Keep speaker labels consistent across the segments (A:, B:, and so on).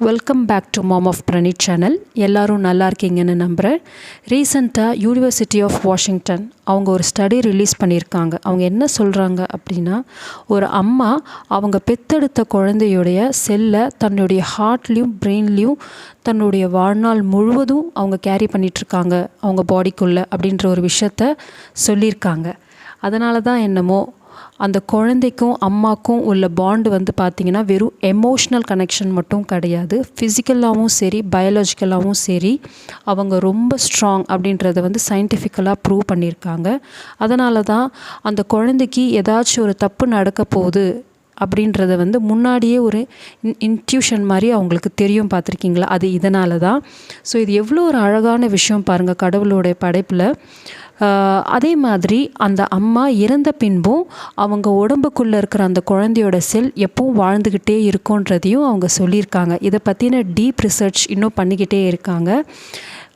A: Welcome back to mom of Praneeth channel. எல்லோரும் நல்லா இருக்கீங்கன்னு நம்புகிறேன். ரீசெண்டாக யூனிவர்சிட்டி ஆஃப் வாஷிங்டன் அவங்க ஒரு ஸ்டடி ரிலீஸ் பண்ணியிருக்காங்க. அவங்க என்ன சொல்கிறாங்க அப்படின்னா, ஒரு அம்மா அவங்க பெத்தெடுத்த குழந்தையுடைய செல்லை தன்னுடைய ஹார்ட்லேயும் பிரெயின்லேயும் தன்னுடைய வாழ்நாள் முழுவதும் அவங்க கேரி பண்ணிகிட்ருக்காங்க அவங்க பாடிக்குள்ளே அப்படின்ற ஒரு விஷயத்த சொல்லியிருக்காங்க. அதனால தான் என்னமோ அந்த குழந்தைக்கும் அம்மாக்கும் உள்ள பாண்டு வந்து பார்த்திங்கன்னா வெறும் எமோஷ்னல் கனெக்ஷன் மட்டும் கிடையாது, ஃபிசிக்கலாகவும் சரி பயாலஜிக்கலாகவும் சரி அவங்க ரொம்ப ஸ்ட்ராங் அப்படின்றத வந்து சயின்டிஃபிக்கலாக ப்ரூவ் பண்ணியிருக்காங்க. அதனால தான் அந்த குழந்தைக்கு ஏதாச்சும் ஒரு தப்பு நடக்க போகுது அப்படின்றத வந்து முன்னாடியே ஒரு இன்ட்யூஷன் மாதிரி அவங்களுக்கு தெரியும். பார்த்துருக்கீங்களா? அது இதனால தான். ஸோ இது எவ்வளோ ஒரு அழகான விஷயம் பாருங்கள் கடவுளோடைய படைப்பில். அதே மாதிரி அந்த அம்மா இறந்த பின்பும் அவங்க உடம்புக்குள்ளே இருக்கிற அந்த குழந்தையோட செல் எப்பவும் வாழ்ந்துக்கிட்டே இருக்குன்றதையும் அவங்க சொல்லியிருக்காங்க. இதை பற்றின டீப் ரிசர்ச் இன்னும் பண்ணிக்கிட்டே இருக்காங்க.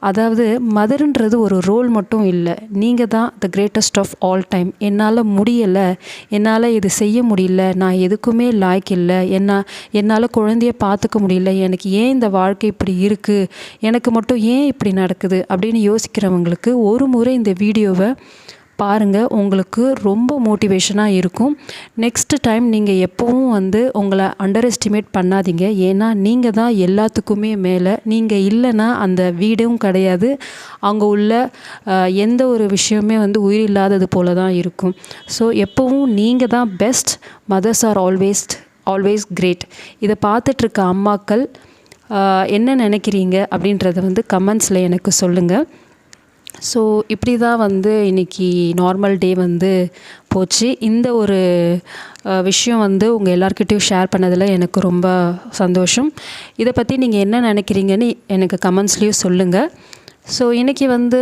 A: அதாவது மதர்ன்றது ஒரு ரோல் மட்டும் இல்லை, நீங்கள் தான் the greatest of all time. என்னால் முடியலை, என்னால் இது செய்ய முடியல, நான் எதுக்குமே லாய்க்கு இல்லை, என்னால் குழந்தைய பார்த்துக்க முடியல, எனக்கு ஏன் இந்த வாழ்க்கை இப்படி இருக்குது, எனக்கு மட்டும் ஏன் இப்படி நடக்குது அப்படின்னு யோசிக்கிறவங்களுக்கு ஒரு முறை இந்த வீடியோவை பாருங்கள். உங்களுக்கு ரொம்ப மோட்டிவேஷனாக இருக்கும். நெக்ஸ்ட்டு டைம் நீங்கள் எப்போவும் வந்து உங்களை அண்டர் எஸ்டிமேட் பண்ணாதீங்க. ஏன்னா நீங்கள் தான் எல்லாத்துக்குமே மேலே. நீங்கள் இல்லைன்னா அந்த வீடும் கிடையாது, அங்கே உள்ள எந்த ஒரு விஷயமே வந்து உயிர் இல்லாதது போல தான் இருக்கும். ஸோ எப்போவும் நீங்கள் தான் best. Mothers are always great. இதை பார்த்துட்ருக்க அம்மாக்கள் என்ன நினைக்கிறீங்க அப்படின்றத வந்து கமெண்ட்ஸில் எனக்கு சொல்லுங்கள். ஸோ இப்படி தான் வந்து இன்றைக்கி நார்மல் டே வந்து போச்சு. இந்த ஒரு விஷயம் வந்து உங்கள் எல்லாருக்கிட்டையும் ஷேர் பண்ணதில் எனக்கு ரொம்ப சந்தோஷம். இதை பற்றி நீங்கள் என்ன நினைக்கிறீங்கன்னு எனக்கு கமெண்ட்ஸ்லேயும் சொல்லுங்கள். ஸோ இன்றைக்கி வந்து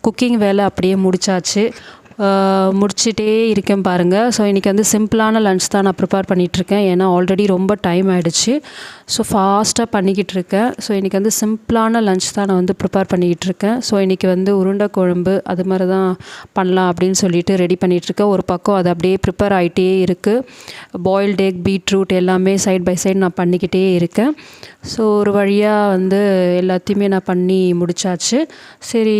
A: குக்கிங் வேலை அப்படியே முடிச்சாச்சு, முடிச்சிட்டே இருக்கேன் பாருங்கள். ஸோ இன்றைக்கி வந்து சிம்பிளான லன்ச் தான் நான் ப்ரிப்பேர் பண்ணிகிட்ருக்கேன். ஏன்னா ஆல்ரெடி ரொம்ப டைம் ஆகிடுச்சு. ஸோ ஃபாஸ்ட்டாக பண்ணிக்கிட்டு இருக்கேன். ஸோ இன்றைக்கி வந்து சிம்பிளான லன்ச் தான் நான் வந்து ப்ரிப்பேர் பண்ணிக்கிட்டு இருக்கேன். ஸோ இன்றைக்கி வந்து உருண்டை குழம்பு அது மாதிரி தான் பண்ணலாம் அப்படின்னு சொல்லிட்டு ரெடி பண்ணிகிட்ருக்கேன். ஒரு பக்கம் அது அப்படியே ப்ரிப்பேர் ஆகிட்டே இருக்குது. பாயில்டு எக், பீட்ரூட் எல்லாமே சைட் பை சைடு நான் பண்ணிக்கிட்டே இருக்கேன். ஸோ ஒரு வழியாக வந்து எல்லாத்தையுமே நான் பண்ணி முடித்தாச்சு. சரி,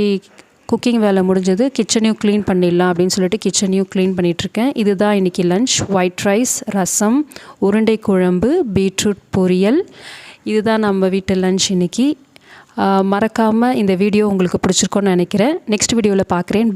A: குக்கிங் வேலை முடிஞ்சது, கிச்சனையும் க்ளீன் பண்ணிடலாம் அப்படின்னு சொல்லிட்டு கிச்சனையும் க்ளீன் பண்ணிகிட்ருக்கேன். இதுதான் இன்றைக்கி லன்ச். ஒயிட் ரைஸ், ரசம், உருண்டை குழம்பு, பீட்ரூட் பொரியல். இதுதான் நம்ம வீட்டு லன்ச் இன்றைக்கி. மறக்காமல் இந்த வீடியோ உங்களுக்கு பிடிச்சிருக்கோன்னு நினைக்கிறேன். நெக்ஸ்ட் வீடியோவில் பார்க்குறேன்.